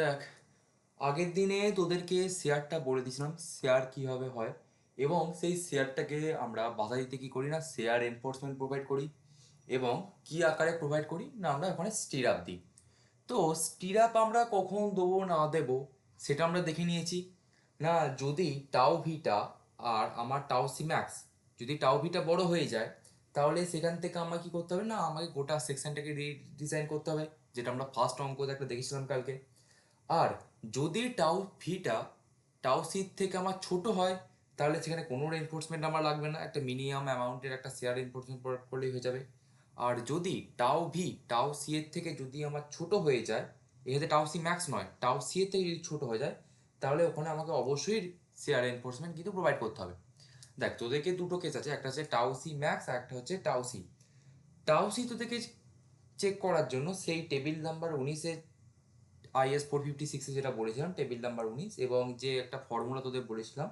দেখ, আগের দিনে তোদেরকে শেয়ারটা বলে দিয়েছিলাম শেয়ার কীভাবে হয়, এবং সেই শেয়ারটাকে আমরা বাধা দিতে কী করি না, শেয়ার এনফোর্সমেন্ট প্রোভাইড করি। এবং কি আকারে প্রোভাইড করি না, আমরা ওখানে স্টিরাপ দিই। তো স্টিরাপ আমরা কখন দেবো না দেবো সেটা আমরা দেখে নিয়েছি। না, যদি টাও ভিটা আর আমার টাও সি ম্যাক্স, যদি টাও ভিটা বড় হয়ে যায়, তাহলে সেখান থেকে আমাকে কী করতে হবে না, আমাকে গোটা সেকশনটাকে রিডিজাইন করতে হবে, যেটা আমরা ফার্স্ট অঙ্কতে একটা দেখেছিলাম কালকে। আর যদি টাও ভিটা টাও সি থেকে আমার ছোট হয়, তাহলে সেখানে কোনো রেনফোর্সমেন্ট আমার লাগবে না, একটা মিনিমাম অ্যামাউন্টের একটা শেয়ার রেনফোর্সমেন্ট করলেই হয়ে যাবে। আর যদি টাও ভি টাও সি এর থেকে যদি আমার ছোট হয়ে যায়, এক্ষেত্রে টাও সি ম্যাক্স নয়, টাও সি এর থেকে যদি ছোট হয়ে যায়, তাহলে ওখানে আমাকে অবশ্যই শেয়ার এনফোর্সমেন্ট কিন্তু প্রোভাইড করতে হবে। দেখ, তোদেরকে দুটো কেস আছে, একটা হচ্ছে টাও সি ম্যাক্স আর একটা হচ্ছে টাও সি। টাও সি তোদেরকে চেক করার জন্য সেই টেবিল নাম্বার 19-এর IS 456-এ যেটা বলেছিলাম, টেবিল নাম্বার 19, এবং যে একটা ফর্মুলা তোদের বলেছিলাম,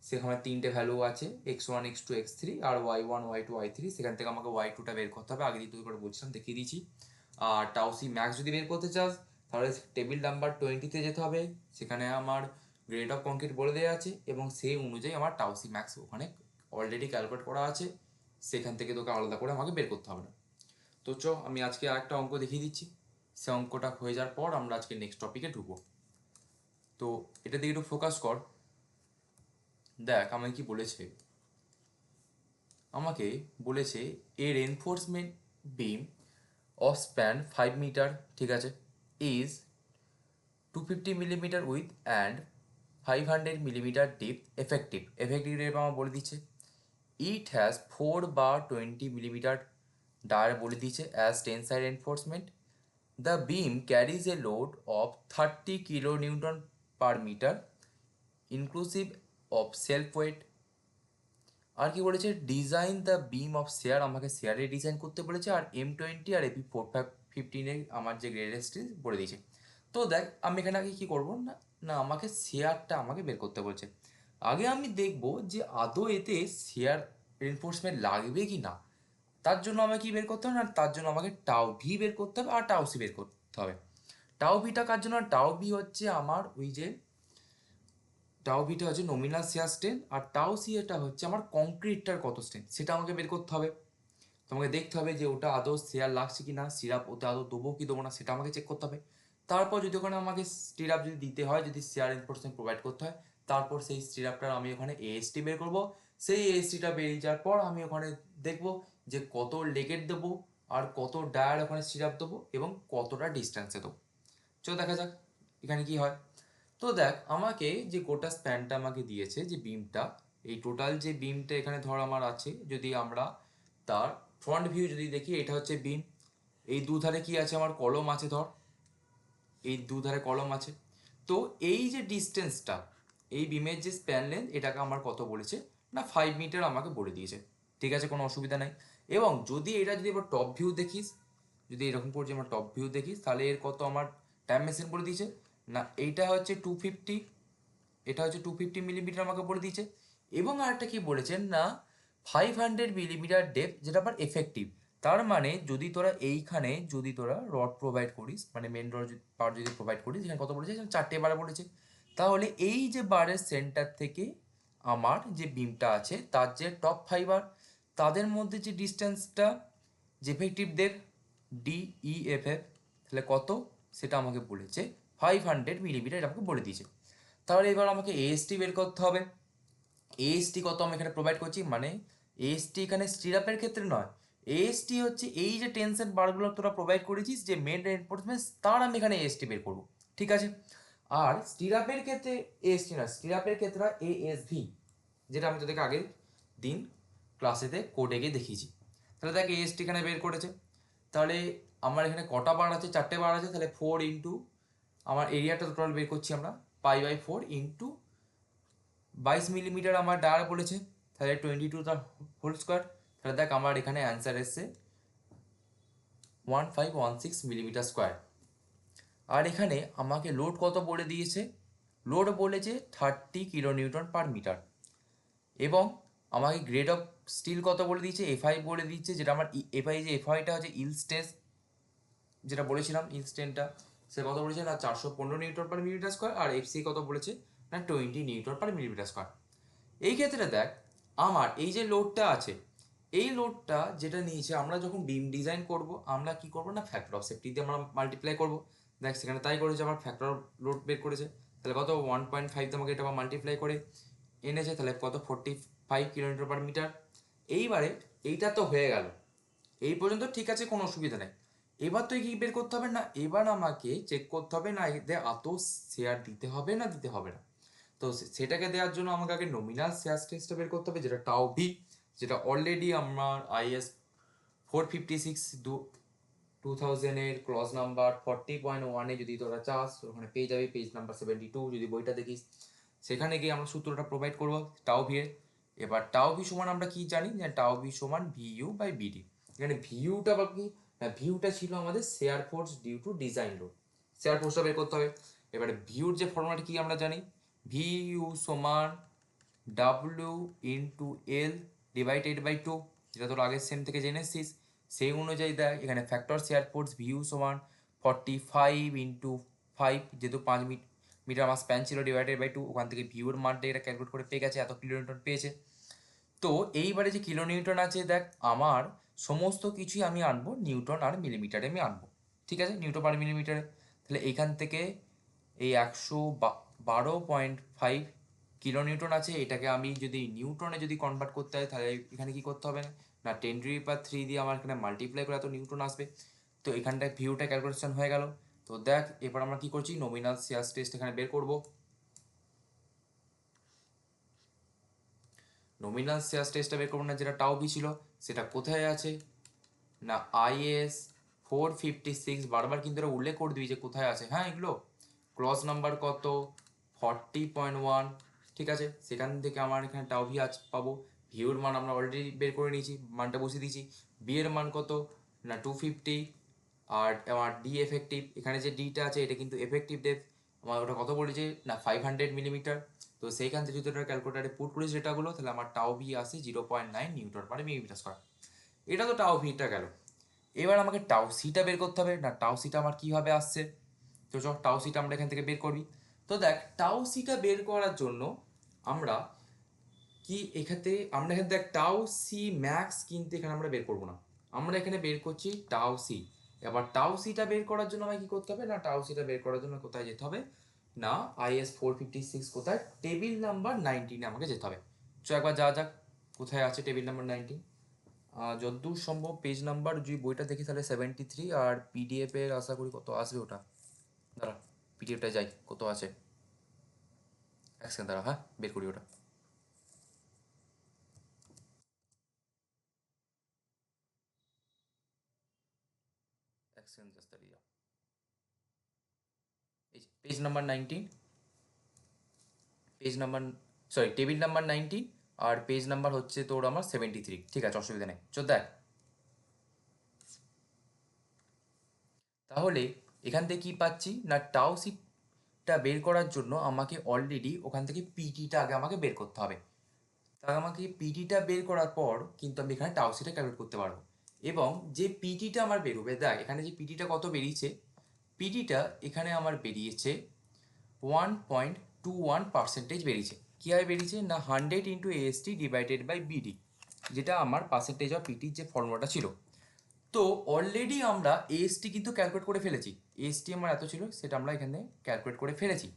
সেখানে তিনটে ভ্যালু আছে, x1 x2 x3 আর y1 y2 y3। সেখান থেকে আমাকে y2টা বের করতে হবে, আগে দিয়ে তোকে করে বলছিলাম, দেখিয়ে দিয়েছি। আর টাউ সি ম্যাক্স যদি বের করতে চাস, তাহলে টেবিল নাম্বার 20-তে যেতে হবে, সেখানে আমার গ্রেড অফ কংক্রিট বলে দেওয়া আছে, এবং সেই অনুযায়ী আমার টাউ সি ম্যাক্স ওখানে অলরেডি ক্যালকুলেট করা আছে। সেখান থেকে তোকে আলাদা করে আমাকে বের করতে হবে না। তো আমি আজকে আরেকটা অঙ্ক দেখিয়ে দিচ্ছি। সে অঙ্কটা হয়ে যাওয়ার পর আমরা আজকে নেক্সট টপিকে ঢুকবো। তো এটা দিকে একটু ফোকাস কর। দেখ, আমাকে কি বলেছে, আমাকে বলেছে a reinforcement beam of span 5 metre, ঠিক আছে, is 250 millimetre with and 500 millimetre deep, effective রেপ আমার বলে দিচ্ছে। ইট হ্যাজ 4 বা 20 মিলিমিটার ডায়ার বলে দিচ্ছে as tensile enforcement. The beam carries a load of 30 kN/m inclusive of self weight. আর কি বলেছে, design the beam of shear, আমাকে শেয়ারের ডিজাইন করতে বলেছে, আর M20 আর AP 415 আমার যে গ্রেডেস্ট বলে দিয়েছে। তো দেখ, আমি এখানে আগে কী করবো না, না আমাকে শেয়ারটা আমাকে বের করতে বলছে। আগে আমি দেখবো যে আদৌ এতে শেয়ার এনফোর্সমেন্ট লাগবে কি না। তার জন্য আমাকে কি বের করতে হবে না, তার জন্য আমাকে টাও ভি বের করতে হবে আর টাও সি বের করতে হবে। টাও ভিটা কার জন্য, টাও ভি হচ্ছে আমার ওই যে টাও ভিটা হচ্ছে নমিনাল শেয়ার স্ট্রেন, আর টাও সি এটা হচ্ছে আমার কংক্রিটটার কত স্ট্রেন, সেটা আমাকে বের করতে হবে। তোমাকে দেখতে হবে যে ওটা আদৌ শেয়ার লাগছে কি না, সিরাপ ওতে আদৌ দেবো কি দেবো না, সেটা আমাকে চেক করতে হবে। তারপর যদি ওখানে আমাকে স্টিরাপ যদি দিতে হয়, যদি শেয়ার এনফোর্সমেন্ট প্রোভাইড করতে হয়, তারপর সেই স্টিরাপটার আমি ওখানে AST বের করবো। সেই ASTটা বেরিয়ে যাওয়ার পর আমি ওখানে দেখবো যে কত লেগেট দেবো, আর কত ডায়ার ওখানে সিরাপ দেবো, এবং কতটা ডিস্টেন্সে দেবো। চলো দেখা যাক এখানে কি হয়। তো দেখ, আমাকে যে গোটা স্প্যানটা আমাকে দিয়েছে, যে বিমটা, এই টোটাল যে বিমটা এখানে ধর আমার আছে, যদি আমরা তার ফ্রন্ট ভিউ যদি দেখি, এটা হচ্ছে বিম। এই দুধারে কি আছে, আমার কলম আছে ধর, এই দুধারে কলম আছে। তো এই যে ডিস্টেন্সটা, এই বিমের যে স্প্যান লেন্থ, এটাকে আমার কত বলেছে না 5 মিটার আমাকে বলে দিয়েছে। ঠিক আছে, কোনো অসুবিধা নাই। এবং যদি এটা যদি এবার টপ ভিউ দেখিস, যদি এরকম করে আমরা টপ ভিউ দেখিস, তাহলে এর কত আমার ডাইমেনশন বলে দিয়েছে না, এইটা হচ্ছে 250, এটা হচ্ছে 250 মিলিমিটার আমাকে বলে দিয়েছে। এবং আরেকটা কি বলেছেন না, 500 মিলিমিটার ডেপথ, যেটা আবার এফেক্টিভ। তার মানে যদি তোরা এইখানে যদি তোরা রড প্রোভাইড করিস, মানে মেন রড পার যদি প্রোভাইড করিস, এখানে কত বলেছে, 4টে বার বলেছে। তাহলে এই যে বারের সেন্টার থেকে আমার যে বিমটা আছে, তার যে টপ ফাইবার, তাদের মধ্যে যে ডিস্টেন্সটা, যে এফেক্টিভদের DEFF, তাহলে কত সেটা আমাকে বলেছে 500 মিলিমিটার, এটা আমাকে বলে দিয়েছে। তাহলে এবার আমাকে AST বের করতে হবে। AST কত আমি এখানে প্রোভাইড করছি, মানে AST এখানে স্টিরাপের ক্ষেত্রে নয়, AST হচ্ছে এই যে টেনশন বারগুলো তোরা প্রোভাইড করেছিস যে মেন রেনফোর্সমেন্ট, তার আমি এখানে AST বের করবো, ঠিক আছে। আর স্টিরাপের ক্ষেত্রে AST না, স্টিরাপের ক্ষেত্রে ASV, যেটা আমি তোদেরকে আগের দিন ক্লাসেতে কোডে গিয়ে দেখিয়েছি। তাহলে দেখ, AST এখানে বের করেছে। তাহলে আমার এখানে কটা বার আছে, 4টে বার আছে, তাহলে 4 ইন্টু আমার এরিয়াটা টোটাল বের করছি আমরা, π/4 ইন্টু 22 মিলিমিটার আমার ডায়ার বলেছে, তাহলে 22 তার হোল স্কোয়ার। তাহলে দেখ, আমার এখানে অ্যান্সার এসছে 1516 মিলিমিটার স্কোয়ার। আর এখানে আমাকে লোড কত বলে দিয়েছে, লোড বলেছে 30 kN/m। এবং আমাকে গ্রেড অফ স্টিল কত বলে দিয়েছে, FI বলে দিচ্ছে, যেটা আমার FI, যে FIটা হচ্ছে ইল স্ট্রেস, যেটা বলেছিলাম ইল স্ট্রেনটা। সে কত বলেছে না 415 নিউটন পার মিলিমিটার স্কোয়ার, আর এফসি কত বলেছে না 20 নিউটন পার মিলিমিটার স্কোয়ার। এই ক্ষেত্রে দেখ আমার এই যে লোডটা আছে, এই লোডটা যেটা নিয়েছে আমরা যখন বিম ডিজাইন করব আমরা কি করব না ফ্যাক্টর অফ সেফটি দিয়ে আমরা মাল্টিপ্লাই করব। দেখ সেখানে তাই করেছে, আমার ফ্যাক্টর লোড বের করেছে, তাহলে কত 1.5 তোমাকে এটা মাল্টিপ্লাই করে এনেছে, তাহলে কত 45 কিলোমিটার পার মিটার। এইবারে এইটা তো হয়ে গেল, এই পর্যন্ত ঠিক আছে, কোনো অসুবিধা নেই। এবার তো কি বের করতে হবে না, এবার আমাকে চেক করতে হবে না এদের এত শেয়ার দিতে হবে না দিতে হবে না। তো সেটাকে দেওয়ার জন্য আমাকে আগে নমিনাল শেয়ার টেস্টটা বের করতে হবে, যেটা টাও ভি, যেটা অলরেডি আমার আইএস 456 2000-এর ক্লজ নাম্বার 40.1-এ যদি তোরা চাস ওখানে পেয়ে যাবে, পেজ নাম্বার 72 যদি বইটা দেখিস, সেখানে গিয়ে আমরা সূত্রটা প্রোভাইড করবো টাও ভি এর। এবার টাও ভি সমান আমরা কি জানি যে টাও ভি সমান ভিইউ বাই বিডি। এখানে ভিইউটা বা কি না, ভিইউটা ছিল আমাদের shear force due to design load, shear ফোর্সটা বের করতে হবে। এবারে ভিউর যে ফর্মুলাটা কি আমরা জানি, ভিইউ সমান W into L divided by 2, যেটা তোর আগের সেম থেকে জেনে এসছিস। সেই অনুযায়ী দেখ এখানে ফ্যাক্টর শেয়ার ফোর্স ভিইউ সমান 45 × 5, যেহেতু 5 মিটার আমার স্প্যান ছিল ডিভাইডেড বাই 2, ওখান থেকে ভিউর মানটা এটা ক্যালকুলেট করে পেয়ে গেছে, এত কিলোনিউটন পেয়েছে। তো এইবারে যে কিলোনিউটন আছে দেখ আমার সমস্ত কিছুই আমি আনবো নিউটন আর মিলিমিটারে আমি আনবো, ঠিক আছে, নিউটন পার মিলিমিটারে। তাহলে এইখান থেকে এই 112.5 কিলোনিউটন আছে, এটাকে আমি যদি নিউটনে যদি কনভার্ট করতে হয় তাহলে এখানে কি করতে হবে না 10⁻³ দিয়ে আমার এখানে মাল্টিপ্লাই করে এত নিউটন আসবে। তো এখানটায় ভিউটা ক্যালকুলেশন হয়ে গেল। তো দেখ এবার আমরা কি করছি, নমিনাল শেয়ার টেস্ট এখানে বের করব। নমিনাল শেয়ার টেস্টটা বের করবো না, যেটা টাও ভি ছিল সেটা কোথায় আছে না আইএস 456, বারবার কিন্তু এটা উল্লেখ করে দিবি যে কোথায় আছে, হ্যাঁ এগুলো ক্লজ নাম্বার কত 40.1, ঠিক আছে। সেখান থেকে আমার এখানে টাও ভি আজ পাবো, ভিউর মান আমরা অলরেডি বের করে নিয়েছি, মানটা বসিয়ে দিয়েছি। বি এর মান কত না 250, আর আমার ডি এফেক্টিভ, এখানে যে ডিটা আছে এটা কিন্তু এফেক্টিভ ডেপথ, আমার ওটা কত বলেছে না 500 মিলিমিটার। তো সেইখান থেকে যদি ওটা ক্যালকুলেটারে পুট করিস ডেটাগুলো, তাহলে আমার টাও ভি আসে 0.9 নিউটন পার মিলিমিটার স্কোয়ার। এটা তো টাও ভিটা গেল। এবার আমাকে টাও সিটা বের করতে হবে না, টাও সিটা আমার কীভাবে আসছে, তো চল টাও সিটা আমরা এখান থেকে বের করবি। তো দেখ টাও সিটা বের করার জন্য আমরা কি এখানে আমরা এখানে দেখ টাও সি ম্যাক্স কিন্তু এখানে আমরা বের করবো না, আমরা এখানে বের করছি টাও সি। এবার টাও সিটা বের করার জন্য আমাকে কি করতে হবে না, টাও সিটা বের করার জন্য কোথায় যেতে হবে না আইএস 456 কোথায় টেবিল নাম্বার 19-এ আমাকে যেতে হবে। চো একবার যা যাক কোথায় আছে টেবিল নাম্বার 19। যতদূর সম্ভব পেজ নাম্বার যদি বইটা দেখি তাহলে 73, আর পিডিএফ এর আশা করি কত আসবে ওটা, দাঁড়া পিডিএফটা যাই কত আছে, এক সেকেন্ড দাঁড়া, হ্যাঁ বের করি ওটা। এক সেকেন্ড জাস্ট দাঁড়িয়ে যাও, এই page number 19, page number sorry table number 19, আর পেজ নাম্বার হচ্ছে তোর আমার 73, ঠিক আছে অসুবিধা নেই। চল দেখ তাহলে এখান থেকে কি পাচ্ছি না টাও সিটটা বের করার জন্য আমাকে অলরেডি ওখান থেকে পিটিটা আগে আমাকে বের করতে হবে। তাহলে আমাকে পিটিটা বের করার পর কিন্তু আমি এখানে টাও সিটা ক্যালকুলেট করতে পারবো, এবং যে পিটিটা আমার বেরোবে দেখ এখানে যে পিটিটা কত বেরিয়েছে, পিটিটা এখানে আমার বেরিয়েছে 1.21% বেরিয়েছে। কীভাবে বেরিয়েছে না 100 × AST ডিভাইডেড বাই বিডি, যেটা আমার পার্সেন্টেজ অফ পিটির যে ফর্মুলাটা ছিল। তো অলরেডি আমরা এএসটি কিন্তু ক্যালকুলেট করে ফেলেছি, এএসটি আমার এত ছিল সেটা আমরা এখানে ক্যালকুলেট করে ফেলেছি।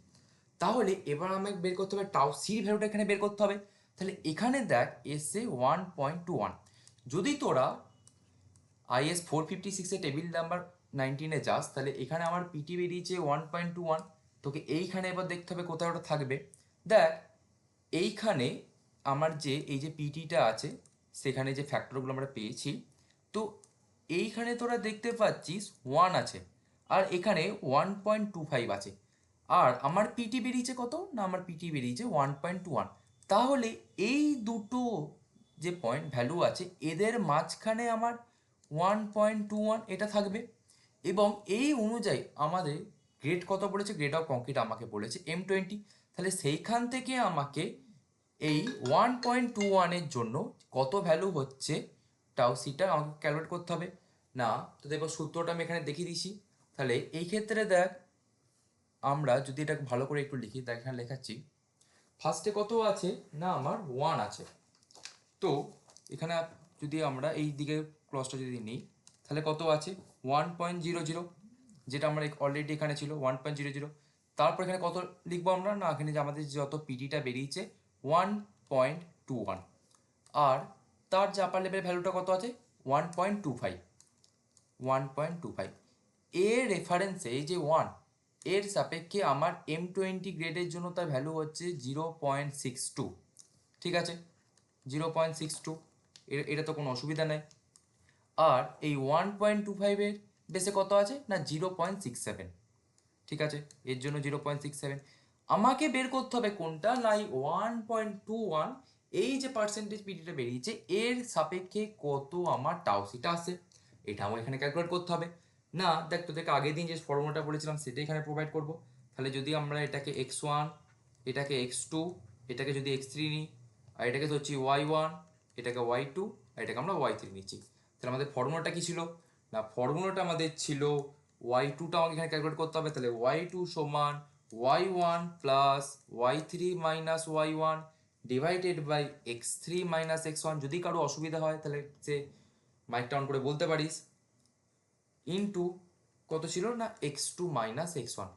তাহলে এবার আমাকে বের করতে হবে টাও সির ভ্যালুটা এখানে বের করতে হবে। তাহলে এখানে দেখ এসে 1.21, যদি তোরা আইএস 456-এ টেবিল নাম্বার 19-এ যাস তাহলে এখানে আমার পিটি বেরিয়েছে 1.21, তোকে এইখানে এবার দেখতে হবে কোথায় ওটা থাকবে। দেখ এইখানে আমার যে এই যে পিটিটা আছে সেখানে যে ফ্যাক্টরগুলো আমরা পেয়েছি, তো এইখানে তোরা দেখতে পাচ্ছিস 1 আছে, আর এখানে 1.25 আছে, আর আমার পিটি বেরিয়েছে কত না আমার পিটি বেরিয়েছে 1.21। তাহলে এই দুটো যে পয়েন্ট ভ্যালু আছে এদের মাঝখানে আমার 1.21 এটা থাকবে, এবং এই অনুযায়ী আমাদের গ্রেড কত বলেছে, গ্রেড অফ কংক্রিট আমাকে বলেছে M20। তাহলে সেইখান থেকে আমাকে এই 1.21-এর জন্য কত ভ্যালু হচ্ছে টাও সিটা আমাকে ক্যালকুলেট করতে হবে। না তো দেখো সূত্রটা আমি এখানে দেখিয়ে দিচ্ছি, তাহলে এই ক্ষেত্রে দেখ আমরা যদি এটা ভালো করে একটু লিখি, দেখ এখানে লেখাচ্ছি ফার্স্টে কত আছে না আমার 1 আছে। তো এখানে যদি আমরা এই দিকে ক্লসটা যদি নিই তাহলে কত আছে 1.00, যেটা আমরা অলরেডি এখানে ছিল 1.00। তারপর এখানে কত লিখবো আমরা না, এখানে যে আমাদের যত পিডিটা বেরিয়েছে 1.21, আর তার যে আপার লেভেল ভ্যালুটা কত আছে 1.25। এর রেফারেন্সে এই যে 1 এর সাপেক্ষে আমার M20 গ্রেডের জন্য তার ভ্যালু হচ্ছে 0.62। ঠিক আছে, 0.62, এটা তো কোনো অসুবিধা নেই। আর এই 1.25-এর বেসে কত আছে না 0.67। ঠিক আছে, এর জন্য 0.67 আমাকে বের করতে হবে কোনটা না এই 1.21, এই যে পার্সেন্টেজ পিডিটা বেরিয়েছে এর সাপেক্ষে কত আমার টাউসিটা আছে, এটা আমার এখানে ক্যালকুলেট করতে হবে। না দেখ তোদেরকে আগের দিন যে ফর্মুলাটা বলেছিলাম সেটা এখানে প্রোভাইড করব। তাহলে যদি আমরা এটাকে x1, এটাকে x2, এটাকে যদি x3 নিই, আর এটাকে ধরছি y1, এটাকে y2, আর এটাকে আমরা y3 নিচ্ছি, তাহলে আমাদের ফর্মুলাটা কি ছিল না, ফর্মুলাটা আমাদের ছিল y2টা আমাকে এখানে ক্যালকুলেট করতে হবে। তাহলে y2 সমান y1 plus y3 minus y1 divided by x3 minus x1। যদি কারো অসুবিধা হয় তাহলে সে মাইকটা অন করে বলতে পারিস। ইনটু কত ছিল না x2 মাইনাস x1।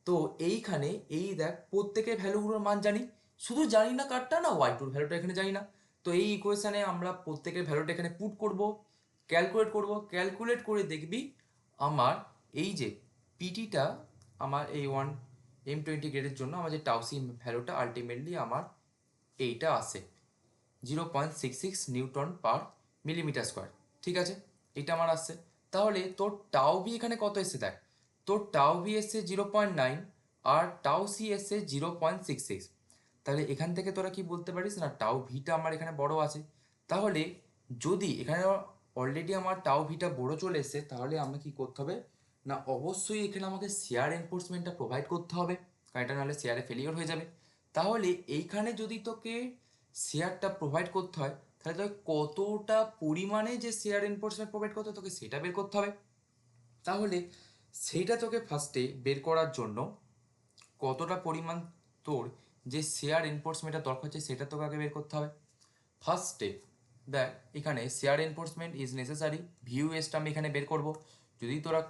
তো এইখানে এই দেখ প্রত্যেকের ভ্যালুগুলোর মান জানি, শুধু জানি না কারটা না y2-র ভ্যালুটা এখানে জানি না। তো এই ইকুয়েশনে আমরা প্রত্যেকের ভ্যালুটা এখানে পুট করব, ক্যালকুলেট করে দেখবি আমার এই যে পিটিটা আমার এই M20 গ্রেডের জন্য আমার যে টাউসি ভ্যালুটা আলটিমেটলি আমার এইটা আসে 0.66 নিউটন পার মিলিমিটার স্কোয়ার। ঠিক আছে, এটা আমার আসছে। তাহলে তোর টাউ ভি এখানে কত এসছে দেখ, তোর টাউ ভি এসছে 0.9 আর টাউ সি এসছে 0.66। তাহলে এখান থেকে তোরা কি বলতে পারিস না টাউ ভিটা আমার এখানে বড় আছে। তাহলে যদি এখানে অলরেডি আমার টাউ ভিটা বড় চলে এসছে তাহলে আমাকে কি করতে হবে না অবশ্যই এখানে আমাকে শেয়ার এনফোর্সমেন্টটা প্রোভাইড করতে হবে, কারণ এটা নাহলে শেয়ারে ফেলিওর হয়ে যাবে। তাহলে এইখানে যদি তোকে শেয়ারটা প্রোভাইড করতে হয় তাহলে তোকে কতটা পরিমাণে যে শেয়ার এনফোর্সমেন্ট প্রোভাইড করতে হয় তোকে সেটা বের করতে হবে। তাহলে সেইটা তোকে ফার্স্টে বের করার জন্য কতটা পরিমাণ তোর যে শেয়ার এনফোর্সমেন্টটা দরকার হচ্ছে সেটা তোকে আগে বের করতে হবে। ফার্স্ট স্টেপ দেখ এখানে শেয়ার এনফোর্সমেন্ট ইজ নেসেসারি, ভিউএসটা আমি এখানে বের করব। যদি তোরা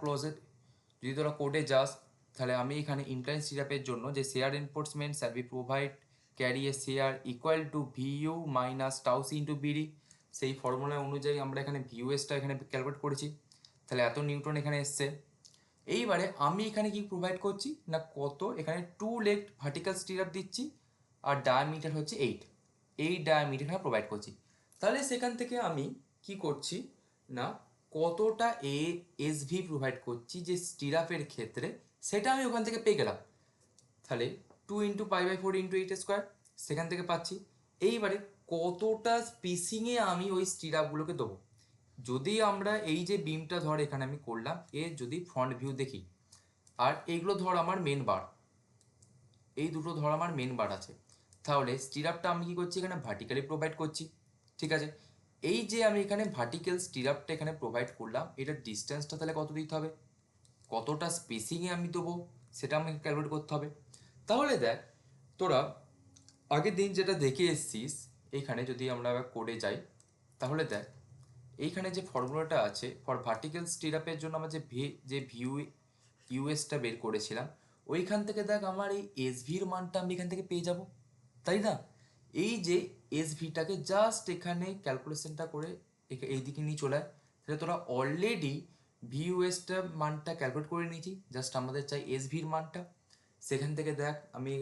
যদি তোরা কোডে যাস তাহলে আমি এখানে ইমপ্লাইন সিরাপের জন্য যে shear enforcement shall be provide carry a shear equal to VU minus tau c into BD, সেই ফর্মুলা অনুযায়ী আমরা এখানে ভিউএসটা এখানে ক্যালকুলেট করেছি। তাহলে এত নিউটন এখানে এসছে। এইবারে আমি এখানে কি প্রোভাইড করছি না কত এখানে 2 লেগড ভার্টিক্যাল স্টিরাপ দিচ্ছি আর ডায়ামিটার হচ্ছে 8, এই ডায়ামিটার এখানে প্রোভাইড করছি। তাহলে সেখান থেকে আমি কি করছি না কতটা এসভি প্রোভাইড করছি যে স্টিরাপের ক্ষেত্রে সেটা আমি ওখান থেকে পেয়ে গেলাম। তাহলে 2 × π/4 × 8 স্কোয়ার সেখান থেকে পাচ্ছি। এইবারে কতটা স্পেসিংয়ে আমি ওই স্টিরাপগুলোকে দেবো, যদি আমরা এই যে বিমটা ধর এখানে আমি করলাম এর যদি ফ্রন্ট ভিউ দেখি আর এইগুলো ধর আমার মেন বার, এই দুটো ধর আমার মেন বার আছে, তাহলে স্টিরাপটা আমি কি করছি এখানে ভার্টিক্যালি প্রোভাইড করছি। ঠিক আছে, এই যে আমি এখানে ভার্টিক্যাল স্টিরাপটা এখানে প্রোভাইড করলাম এটার ডিস্টেন্সটা তাহলে কত দিতে হবে, কতটা স্পেসিংয়ে আমি দেবো সেটা আমাকে ক্যালকুলেট করতে হবে। তাহলে দেখ তোরা আগের দিন যেটা দেখে এসছিস এইখানে যদি আমরা কোডে যাই তাহলে দেখ এইখানে যে ফর্মুলাটা আছে ফর ভার্টিক্যাল স্টিরাপের জন্য আমরা যে ভিউ ইউএসটা বের করেছিলাম ওইখান থেকে দেখ আমার এই এসভির মানটা আমি এখান থেকে পেয়ে যাব, তাই না? এই যে এসভিটাকে জাস্ট এখানে ক্যালকুলেশনটা করে এই দিকে নিয়ে চলে আয়, তাহলে তোরা অলরেডি ভিউএসটা মানটা ক্যালকুলেট করে নিয়েছি, জাস্ট আমাদের চাই এসভির মানটা। সেখান থেকে দেখ আমি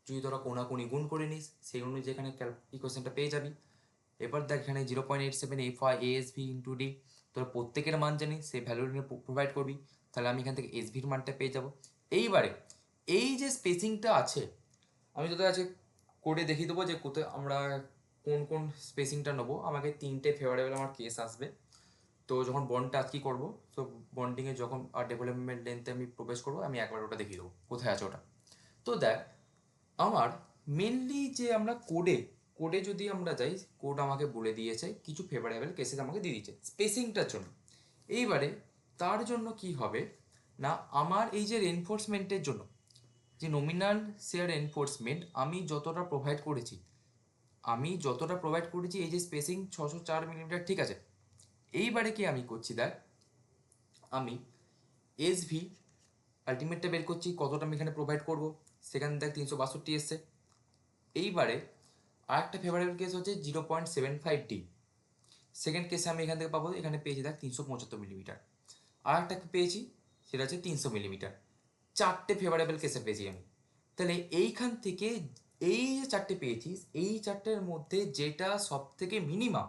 যদি তোরা কোনাকুনি গুণ করে নিস সেই অনুযায়ী এখানে ইকুয়েশনটা পেয়ে যাবি। এবার দেখ এখানে 0.87 এএসভি ইন্টু ডি, তোরা প্রত্যেকের মান জানি সেই ভ্যালু প্রোভাইড করবি, তাহলে আমি এখান থেকে এসভির মানটা পেয়ে যাব। এইবারে এই যে স্পেসিংটা আছে আমি তোদের কাছে কোডে দেখিয়ে দেবো যে কোথায় আমরা কোন কোন স্পেসিংটা নেবো। আমাকে 3টে ফেভারেবল আমার কেস আসবে, তো যখন বন্ডটা কি করবো তো বন্ডিংয়ে যখন আর ডেভেলপমেন্ট লেন্থে আমি প্রবেশ করবো আমি একবার ওটা দেখিয়ে দেবো কোথায় আছে ওটা। তো দেখ আমার মেনলি যে আমরা কোডে যদি আমরা যাই কোড আমাকে বলে দিয়েছে কিছু ফেভারেবল কেসেস আমাকে দিয়ে দিয়েছে স্পেসিংটার জন্য। এইবারে তার জন্য কি হবে না আমার এই যে রেনফোর্সমেন্টের জন্য যে নমিনাল শেয়ার এনফোর্সমেন্ট আমি যতটা প্রোভাইড করেছি এই যে স্পেসিং 604 মিলিমিটার, ঠিক আছে। এইবারে কি আমি করছি দেখ, আমি এসভি আলটিমেটটা বের করছি কতটা আমি এখানে প্রোভাইড করব, সেখানে দেখ 362 এসছে। এইবারে আর একটা ফেভারেবল কেস হচ্ছে 0.75 ডি। সেকেন্ড কেসে আমি এখান থেকে পাবো, এখানে পেয়েছি দেখ 375 মিলিমিটার। আর একটা পেয়েছি সেটা হচ্ছে 300 মিলিমিটার। চারটে ফেভারেবল কেসে পেয়েছি আমি। তাহলে এইখান থেকে এই যে চারটে পেয়েছিস, এই চারটের মধ্যে যেটা সব থেকে মিনিমাম,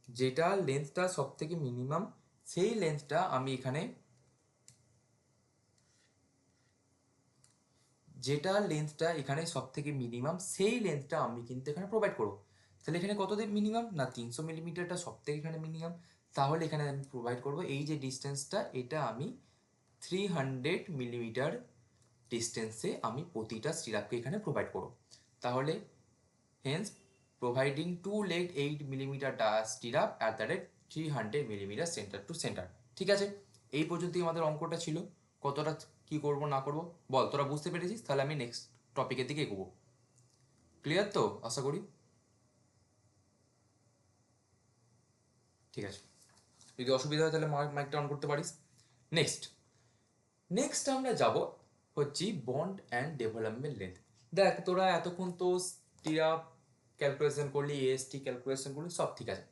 যেটা লেন্থটা সব থেকে মিনিমাম, সেই লেন্থটা আমি এখানে, যেটা লেন্থটা এখানে সব থেকে মিনিমাম সেই লেন্থটা আমি কিন্তু এখানে প্রোভাইড করবো। তাহলে এখানে কত মিনিমাম না 300 মিলিমিটারটা সব থেকে এখানে মিনিমাম। তাহলে এখানে আমি প্রোভাইড করবো এই যে ডিস্টেন্সটা, এটা আমি 300 মিলিমিটার ডিস্টেন্সে আমি প্রতিটা স্টিরাপকে এখানে প্রোভাইড করবো। তাহলে hence providing 2 legged 8 millimetre stirrup at the rate 300 millimetre centre to centre. ঠিক আছে, এই পর্যন্তই আমাদের অঙ্কটা ছিল। কতটা কি করব না করব বল, তোরা বুঝতে পেরেছিস? তাহলে আমি নেক্সট টপিকের দিকে এগোবো। ক্লিয়ার তো আশা করি? ঠিক আছে, যদি অসুবিধা হয় তাহলে মাইকটা অন করতে পারিস। নেক্সট নেক্সট আমরা যাব হচ্ছে বন্ড অ্যান্ড ডেভেলপমেন্ট লেন্থ। দেখ তোরা এতক্ষণ তো স্টিরাপ ক্যালকুলেশন করলি, এএসটি ক্যালকুলেশন করলি, সব ঠিক আছে।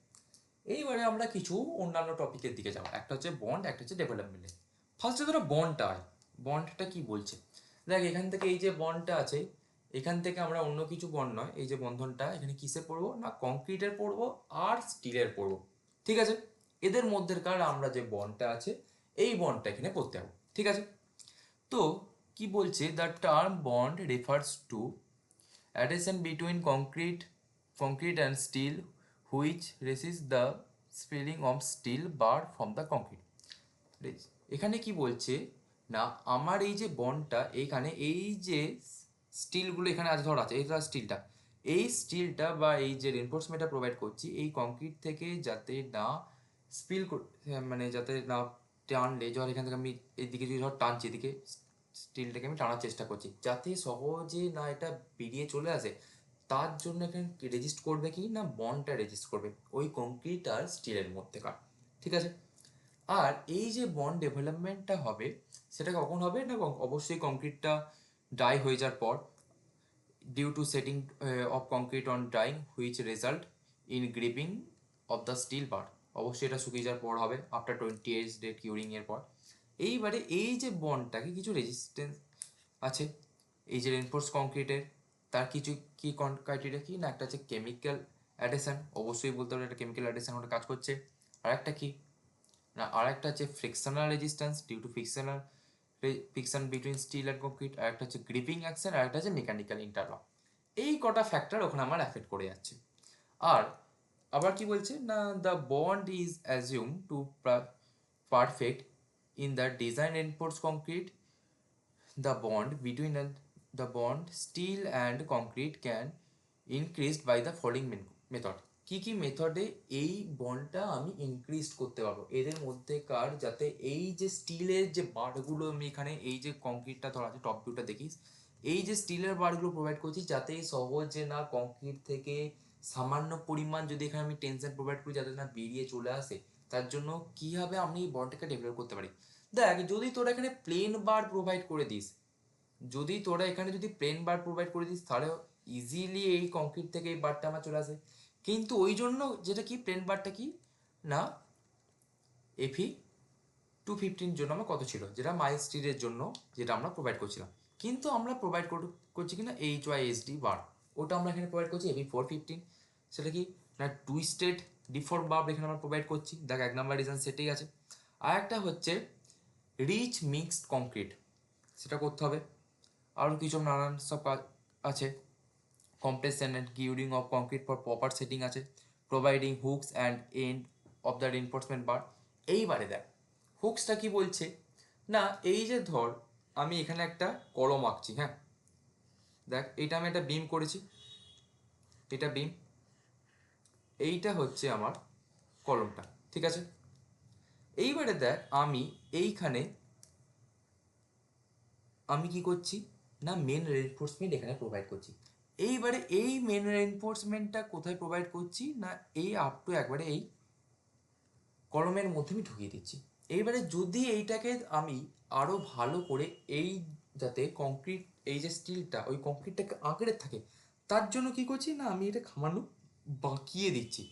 এইবারে আমরা কিছু অন্যান্য টপিকের দিকে যাবো, একটা হচ্ছে বন্ড, একটা হচ্ছে ডেভেলপমেন্ট লেন্থ। ফার্স্টে ধরো বন্ডটা হয়, বন্ডটা কি বলছে দেখ, এখান থেকে এই যে বন্ডটা আছে, এখান থেকে আমরা অন্য কিছু বন্ড নয়, এই যে বন্ধনটা এখানে কিসে পড়বো না কংক্রিটের পড়বো আর স্টিলের পড়বো। ঠিক আছে, এদের মধ্যেকার আমরা যে বন্ডটা আছে এই বন্ডটা এখানে পড়তে হবে। ঠিক আছে, তো কি বলছে, the term bond refers to adhesion between concrete and steel which resists the spilling of steel bar from the concrete. এখানে কি বলছে না, আমার এই যে বন্ডটা এখানে, এই যে স্টিলগুলো এখানে আছে, ধর আছে এইটা স্টিলটা, এই স্টিলটা বা এই যে রেনফোর্সমেন্টটা প্রোভাইড করছি এই কংক্রিট থেকে যাতে না স্পিল, মানে যাতে না টানলে, ধর এখান থেকে আমি এইদিকে যদি ধর টানছি, এদিকে স্টিলটাকে আমি টানার চেষ্টা করছি যাতে সহজে না এটা বেরিয়ে চলে আসে, তার জন্য এখানে রেজিস্ট করবে কি না বন্ডটা রেজিস্ট করবে ওই কংক্রিট আর স্টিলের মধ্যেকার। ঠিক আছে, আর এই যে বন্ড ডেভেলপমেন্টটা হবে সেটা কখন হবে না, অবশ্যই কংক্রিটটা ড্রাই হয়ে যাওয়ার পর, due to setting of concrete on drying which result in gripping of the steel bar. অবশ্যই এটা শুকিয়ে যাওয়ার পর হবে, আফটার 28 ডে কিউরিং এর পর। এইবারে এই যে বন্ডটাকে কিছু রেজিস্ট্যান্স আছে, এই যে রেনফোর্স কংক্রিটের, তার কিছু কি ক্রাইটেরিয়া কি না, একটা হচ্ছে কেমিক্যাল অ্যাডেশন, অবশ্যই বলতে হবে একটা কেমিক্যাল অ্যাডেশন ওটা কাজ করছে। আর একটা কি না, আর একটা হচ্ছে frictional resistance due to friction between steel and concrete, আর একটা হচ্ছে গ্রিপিং অ্যাকশন, আর একটা হচ্ছে মেকানিক্যাল ইন্টারলক। এই কটা ফ্যাক্টর ওখানে আমার অ্যাফেক্ট করে যাচ্ছে। আর আবার কি বলছে না, the bond is assume two perfect in the design enforce concrete, the bond between the bond steel and concrete can increased by the following method. কি কি মেথডে এই বন্ডটা আমি ইনক্রিজ করতে পারবো এদের মধ্যেকার, যাতে এই যে স্টিলের যে বারগুলো আমি এখানে, এই যে কংক্রিটটা ধরা আছে টপ ভিউটা দেখিস, এই যে স্টিলের বারগুলো প্রোভাইড করছি যাতে সহজে না কংক্রিট থেকে সামান্য পরিমাণ যদি এখানে আমি টেনশন প্রোভাইড করি যাতে না বেরিয়ে চলে আসে, তার জন্য কীভাবে আমি এই বন্ডটাকে ডেভেলপ করতে পারি। দেখ যদি তোরা এখানে প্লেন বার প্রোভাইড করে দিস, যদি তোরা এখানে যদি প্লেন বার প্রোভাইড করে দিস তাহলে ইজিলি এই কংক্রিট থেকে এই বারটা আমার চলে আসে। কিন্তু ওই জন্য যেটা কি প্লেন বারটা কি না এফি 215 জন্য আমার কত ছিল, যেটা মাইল স্টিলের জন্য যেটা আমরা প্রোভাইড করছিলাম, কিন্তু আমরা প্রোভাইড করছি কিনা HYSD বার, ওটা আমরা এখানে প্রোভাইড করছি এফি 415। সেটা কি না টুইস্টেড ডিফর্ম বার এখানে আমরা প্রোভাইড করছি, দেখ 1 নম্বর রিজন সেটাই আছে। আর একটা হচ্ছে রিচ মিক্সড কংক্রিট, সেটা করতে হবে। আরও কিছু নানান সব কাজ আছে, compression and curing of concrete for proper setting আছে, providing hooks and end of the reinforcement bar। এইবারে দেখ হুকসটা কি বলছে না, এই যে ধর আমি এখানে একটা কলম আঁকছি, হ্যাঁ দেখ এইটা আমি একটা বিম করেছি, এটা বিম, এইটা হচ্ছে আমার কলমটা। ঠিক আছে, এইবারে দেখ আমি এইখানে আমি কি করছি না মেন রেনফোর্সমেন্ট এখানে প্রোভাইড করছি। এইবারে এই মেন রেনফোর্সমেন্টটা কোথায় প্রোভাইড করছি না এই আপ টু একবারে এই কলমের মধ্যে আমি ঢুকিয়ে দিচ্ছি। এইবারে যদি এইটাকে আমি আরও ভালো করে এই যাতে কংক্রিট এই যে স্টিলটা ওই কংক্রিটটাকে আঁকড়ে থাকে তার জন্য কি করছি না আমি এটা সামান্য বাঁকিয়ে দিচ্ছি।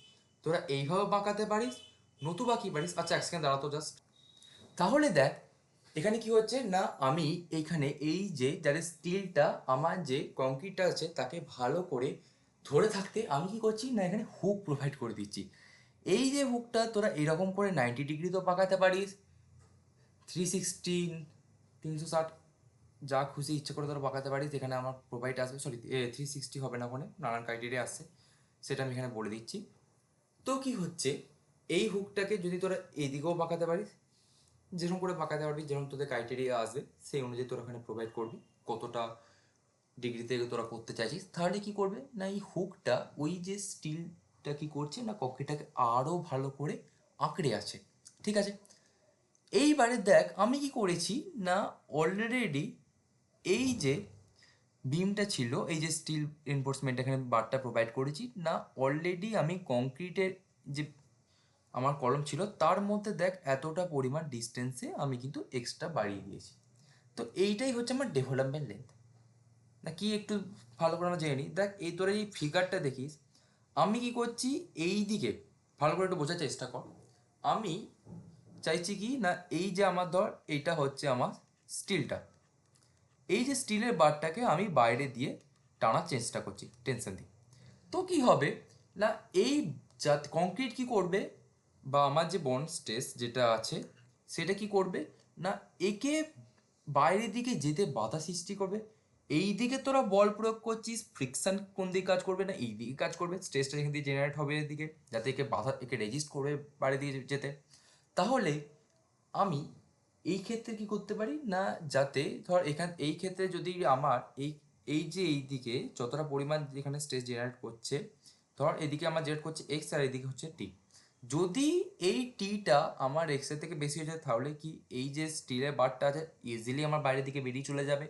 তোরা এইভাবে বাঁকাতে পারিস, নতুবা কি পারিস, আচ্ছা এক সেকেন্ড দাঁড়াতো জাস্ট। তাহলে দেখ এখানে কি হচ্ছে না আমি এইখানে এই যে যাদের স্টিলটা আমার যে কংক্রিটটা আছে তাকে ভালো করে ধরে থাকতে আমি কি করছি না এখানে হুক প্রোভাইড করে দিচ্ছি। এই যে হুকটা তোরা এরকম করে 90 ডিগ্রি তো পাকাতে পারিস, 360, 360 যা খুশি ইচ্ছে করে তোরা পাকাতে পারিস। এখানে আমার প্রোভাইড আসবে, সরি 360 হবে না, ওখানে নানান ক্রাইটেরিয়া আসছে, সেটা আমি এখানে বলে দিচ্ছি। তো কি হচ্ছে এই হুকটাকে যদি তোরা এদিকেও পাকাতে পারিস, যেরকম করে পাকাতে পারবি, যেরকম তোদের ক্রাইটেরিয়া আসবে সেই অনুযায়ী তোরা ওখানে প্রোভাইড করবি কতটা ডিগ্রি থেকে তোরা করতে চাইছিস। তাহলে কি করবে না এই হুকটা ওই যে স্টিলটা কি করছে না কংক্রিটটাকে আরও ভালো করে আঁকড়ে আছে, ঠিক আছে। এইবারে দেখ আমি কি করেছি না অলরেডি এই যে বিমটা ছিল এই যে স্টিল এনফোর্সমেন্ট এখানে বারটা প্রোভাইড করেছি না, অলরেডি আমি কংক্রিটের যে আমার কলম ছিল তার মধ্যে দেখ এতটা পরিমাণ ডিস্টেন্সে আমি কিন্তু এক্সট্রা বাড়িয়ে দিয়েছি। তো এইটাই হচ্ছে আমার ডেভেলপমেন্ট লেন্থ। না কি একটু ভালো করে আমরা জেনে নিই। দেখ এই তোর এই ফিগারটা দেখিস, আমি কি করছি এই দিকে ভালো করে একটু বোঝার চেষ্টা কর। আমি চাইছি কি না এই যে আমার ধর এইটা হচ্ছে আমার স্টিলটা, এই যে স্টিলের বারটাকে আমি বাইরে দিয়ে টানার চেষ্টা করছি টেনশন দিয়ে। তো কি হবে না এই কংক্রিট কি করবে বা আমার যে বন্ড স্ট্রেস যেটা আছে সেটা কি করবে না একে বাইরের দিকে যেতে বাধা সৃষ্টি করবে। এই দিকে তোরা বল প্রয়োগ করছিস, ফ্রিকশন কোন দিকে কাজ করবে না এই দিকে কাজ করবে, স্ট্রেসটা এখান দিয়ে জেনারেট হবে এদিকে যাতে একে বাধা একে রেজিস্ট করবে বাইরে দিকে যেতে। তাহলে আমি এই ক্ষেত্রে কি করতে পারি না যাতে ধর এই ক্ষেত্রে যদি আমার এই এই যে এই দিকে যতটা পরিমাণ যেখানে স্ট্রেস জেনারেট করছে, ধর এদিকে আমার জেনারেট করছে এক্স আর এদিকে হচ্ছে টি, যদি এই টিটা আমার এক্সের থেকে বেশি হয়ে যায় তাহলে কি এই যে স্টিলের বারটা আছে ইজিলি আমার বাইরের দিকে বেরিয়ে চলে যাবে।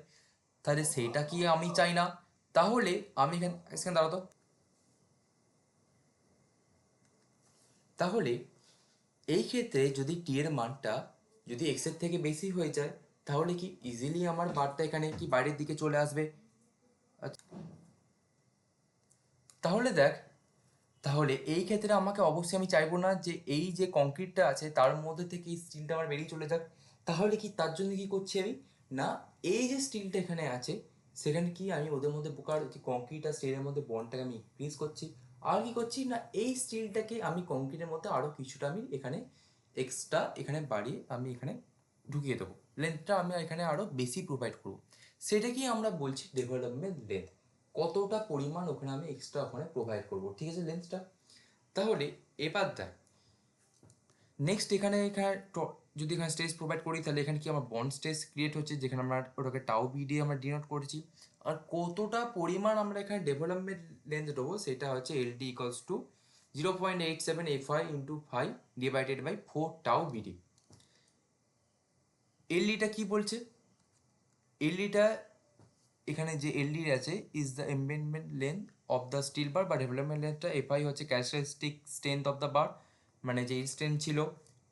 তাহলে সেইটা কি আমি চাই না। তাহলে আমি এখানে দাঁড়াতো, তাহলে এই ক্ষেত্রে যদি টি এর মানটা যদি এক্স এর থেকে বেশি হয়ে যায় তাহলে কি ইজিলি আমার বারটা এখানে কি বাইরের দিকে চলে আসবে। আচ্ছা, তাহলে দেখ তাহলে এই ক্ষেত্রে আমাকে অবশ্যই আমি চাইবো না যে এই যে কংক্রিটটা আছে তার মধ্যে থেকে এই স্টিলটা আমার বেরিয়ে চলে যাক। তাহলে কি তার জন্য কি করছি আমি না এই যে স্টিলটা এখানে আছে সেখানে কি আমি ওদের মধ্যে বোকার যে কংক্রিট আর স্টিলের মধ্যে বন্ডটাকে আমি ইনক্রিজ করছি। আর কি করছি না এই স্টিলটাকে আমি কংক্রিটের মধ্যে আরও কিছুটা আমি এখানে এক্সট্রা এখানে বাড়িয়ে আমি এখানে ঢুকিয়ে দেবো, লেন্থটা আমি এখানে আরও বেশি প্রোভাইড করবো। সেটাকেই আমরা বলছি ডেভেলপমেন্ট লেন্থ, কতটা পরিমাণ ওখানে আমি এক্সট্রা ওখানে প্রোভাইড করবো, ঠিক আছে লেন্থটা। তাহলে এবার দেখ নেক্সট এখানে এখানে যদি এখানে স্টেজ প্রোভাইড করি তাহলে এখানে কি আমার বন্ড স্টেজ ক্রিয়েট হচ্ছে যেখানে আমরা ওটাকে টাউ বি দিয়ে আমরা ডিনোট করেছি। আর কতটা পরিমাণ আমরা এখানে ডেভেলপমেন্ট লেন্থ দেবো সেটা হচ্ছে LD equals to 0.87 into 5 divided by 4 tau BD. এলডিটা কি বলছে, এলডিটা এখানে যে এলডি আছে is the embedment length of the steel bar বা ডেভেলপমেন্ট লেন্থটা, এফআই হচ্ছে characteristic strength of the bar মানে যে স্ট্রেংথ ছিল,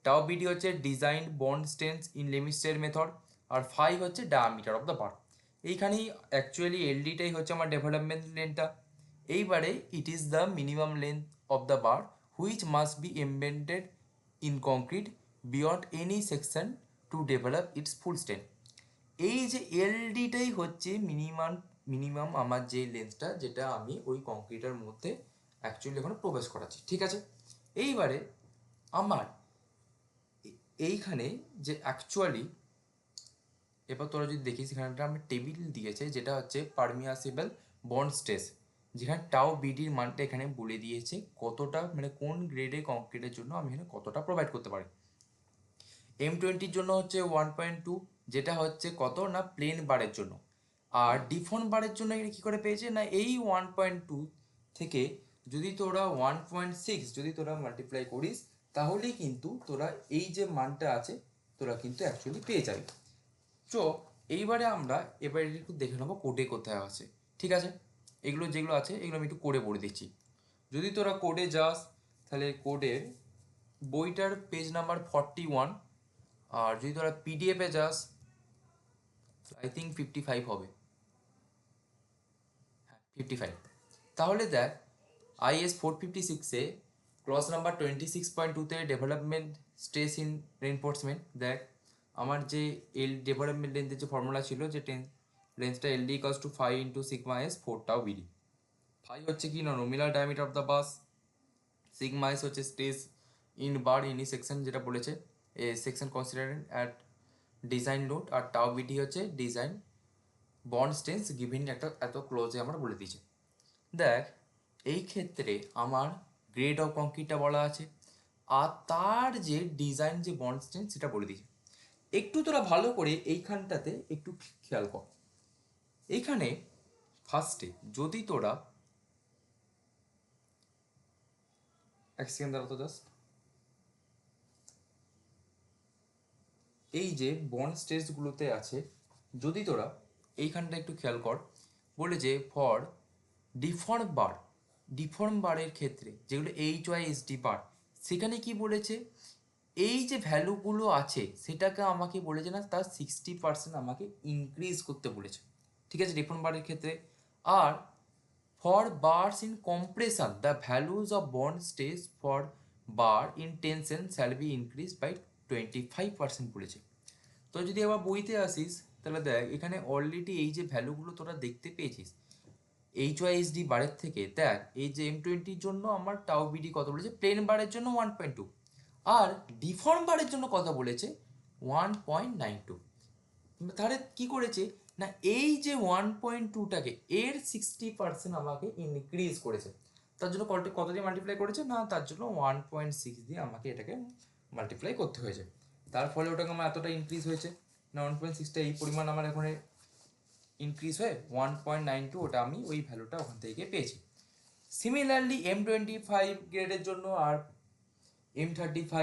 টাও বিডি হচ্ছে design bond strength in limited method, আর ফাই হচ্ছে ডায়ামিটার অফ দ্য বার। এইখানেই অ্যাকচুয়ালি এলডিটাই হচ্ছে আমার ডেভেলপমেন্ট লেন্থটা। এইবারে it is the minimum length of the bar which must be embedded in concrete beyond any section to develop it's full strength. এই যে এলডিটাই হচ্ছে মিনিমাম মিনিমাম আমার যে লেন্থটা যেটা আমি ওই কংক্রিটের মধ্যে অ্যাকচুয়ালি এখন প্রবেশ করাচ্ছি, ঠিক আছে। এইবারে আমার এইখানে যে অ্যাকচুয়ালি এবার তোরা যদি দেখিস এখানে একটা আমি টেবিল দিয়েছে যেটা হচ্ছে পারমিয়াসিবল বন্ড স্ট্রেস, যেখানে টাও বিডির মানটা এখানে বলে দিয়েছে কতটা মানে কোন গ্রেডে কংক্রিটের জন্য আমি এখানে কতটা প্রোভাইড করতে পারি। M20 জন্য হচ্ছে 1.2, যেটা হচ্ছে কত না প্লেন বারের জন্য। আর ডিফর্ম বারের জন্য এখানে কী করে পেয়েছে না এই 1.2 থেকে যদি তোরা 1.6 যদি তোরা মাল্টিপ্লাই করিস তাহলেই কিন্তু তোরা এই যে মানটা আছে তোরা কিন্তু অ্যাকচুয়ালি পেয়ে যাবি। তো এইবারে আমরা এবারে একটু দেখে নেবো কোডে কোথায় আছে। ঠিক আছে, এগুলো যেগুলো আছে এগুলো আমি একটু কোডে বলে দিচ্ছি। যদি তোরা কোডে যাস তাহলে কোডের বইটার পেজ নাম্বার 41, আর যদি তোরা পিডিএফে যাস আই থিঙ্ক 55 হবে, 55। তাহলে দেখ IS 456-এ ক্লজ নাম্বার 26.2-তে ডেভেলপমেন্ট স্ট্রেস ইন রেনফোর্সমেন্ট, দেখ আমার যে ডেভেলপমেন্ট লেন্থের যে ফর্মুলা ছিল যে লেন্থটা LD equals to 5 into sigma S 4 tau BD. 5 হচ্ছে কি না nominal diameter of the bars, sigma S হচ্ছে স্ট্রেস ইন বার ইনি সেকশন যেটা বলেছে a section considered at design load, আর টাও বিডি হচ্ছে ডিজাইন বন্ড স্ট্রেন্থ গিভিন একটা এত ক্লোজে আমরা বলে দিয়েছি। দেখ এই ক্ষেত্রে আমার গ্রেড অফ কংক্রিটটা বলা আছে, আর তার যে ডিজাইন যে বন্ড স্ট্রেন্থ সেটা বলে দিয়েছে। একটু তোরা ভালো করে এইখানটাতে একটু খেয়াল কর। এইখানে ফার্স্টে যদি তোরা এক সেকেন্ড দাঁড়াতো জাস্ট, এই যে বন্ড স্ট্রেসগুলোতে আছে যদি তোরা এইখানটা একটু খেয়াল কর, বলে যে ফর ডিফর্ম বারের ক্ষেত্রে যেগুলো HYSD বার, সেখানে কি বলেছে এই যে ভ্যালুগুলো আছে সেটাকে আমাকে বলেছে না তার 60% আমাকে ইনক্রিজ করতে বলেছে। ঠিক আছে, ডিফর্ম বারের ক্ষেত্রে। আর for bars in compression the values of bond stage for bar in tension shall be increase by 25% বলেছে। তো যদি আবার বইতে আসিস তাহলে দেখ এখানে অলরেডি এই যে ভ্যালুগুলো তোরা দেখতে পেয়েছিস HYSD বারের থেকে, দেখ এই যে M20-র জন্য আমার টাও বিডি কত বলেছে, প্লেন বারের জন্য 1.2, আর ডিফর্ম বারের জন্য কত বলেছে 1.92। তাহলে কি করেছে না এই যে 1.2টাকে এর 60% আমাকে ইনক্রিজ করেছে। তার জন্য কত দিয়ে মাল্টিপ্লাই করেছে না, তার জন্য 1.6 দিয়ে আমাকে এটাকে মাল্টিপ্লাই করতে হয়েছে। তার ফলে ওটাকে আমার এতটা ইনক্রিজ হয়েছে না, 1.6টা এই পরিমাণ আমার এখানে ইনক্রিজ হয়ে 1.92, ওটা আমি ওই ভ্যালুটা ওখান থেকে পেয়েছি। সিমিলারলি M25 গ্রেডের জন্য আর M35